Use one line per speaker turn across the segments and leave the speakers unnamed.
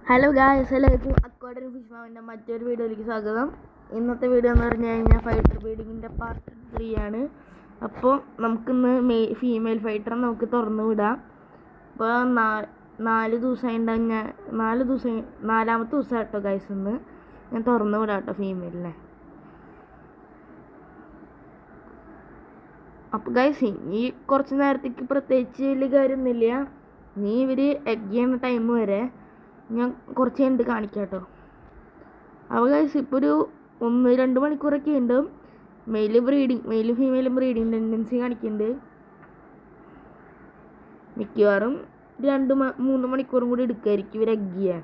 Hello guys, എല്ലാവർക്കും അക്വാഡറി fish ഫാമിൻ്റെ മറ്റൊരു വീഡിയോയിലേക്ക് സ്വാഗതം. ഇന്നത്തെ വീഡിയോ എന്ന് പറഞ്ഞു കഴിഞ്ഞാൽ ഫൈറ്റർ ബ്രീഡിങ്ങിൻ്റെ പാർട്ട് 3 ആണ്. അപ്പോൾ നമുക്കിന്ന് ഫീമെയിൽ ഫൈറ്ററെ നമുക്ക് തുറന്നു വിടാം. അപ്പോൾ 4 ദിവസമായി ഉണ്ടാവും. നാലാമത്തെ ദിവസം കേട്ടോ ഗായ്സ്. ഇന്ന് ഞാൻ തുറന്നു വിടാം കേട്ടോ ഫീമെയിലിനെ. അപ്പോൾ ഗായ്സ്, ഈ കുറച്ച് നേരത്തേക്ക് പ്രത്യേകിച്ച് വലിയ കാര്യമൊന്നുമില്ല. ഇവർ എഗ് ചെയ്യുന്ന ടൈം വരെ ഞാൻ കുറച്ച് കഴിഞ്ഞിട്ട് കാണിക്കാം കേട്ടോ. അപ്പോൾ ഗൈസ്, ഇപ്പോൾ ഒരു 1-2 മണിക്കൂറൊക്കെ ഉണ്ട്. മെയിലും ഫീമെയിലും ബ്രീഡിങ് ടെൻഡൻസി കാണിക്കുന്നുണ്ട്. മിക്കവാറും 2-3 മണിക്കൂറും കൂടി എടുക്കുമായിരിക്കും ഇവർ എഗ് ചെയ്യാൻ.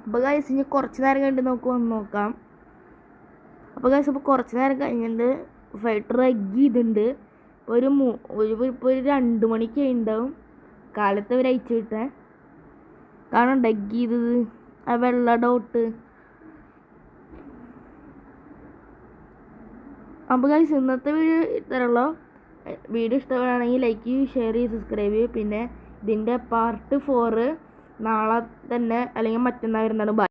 അപ്പോൾ ഗൈസ്, ഇനി കുറച്ച് നേരം കഴിഞ്ഞിട്ട് നമുക്ക് വന്ന് നോക്കാം. അപ്പോൾ ഗൈസ്, ഇപ്പോൾ കുറച്ച് നേരം കഴിഞ്ഞിട്ട് ഫൈറ്റർ എഗ് ചെയ്തിട്ടുണ്ട്. ഇപ്പോൾ ഒരു 2 മണിക്ക് ഉണ്ടാവും. കാലത്ത് അവർ അയച്ചു വിട്ടേ കാരണം എഗ് ചെയ്തത് ആ വെള്ള ഡോട്ട്. അപ്പോൾ ഗൈസ്, ഇന്നത്തെ വീഡിയോ ഇത്രയുള്ളൂ. വീഡിയോ ഇഷ്ടപ്പെടുകയാണെങ്കിൽ ലൈക്ക് ചെയ്യൂ, ഷെയർ ചെയ്യൂ, സബ്സ്ക്രൈബ് ചെയ്യൂ. പിന്നെ ഇതിൻ്റെ പാർട്ട് 4 നാളെ തന്നെ അല്ലെങ്കിൽ മറ്റന്നാൾ വരുന്നതാണ്.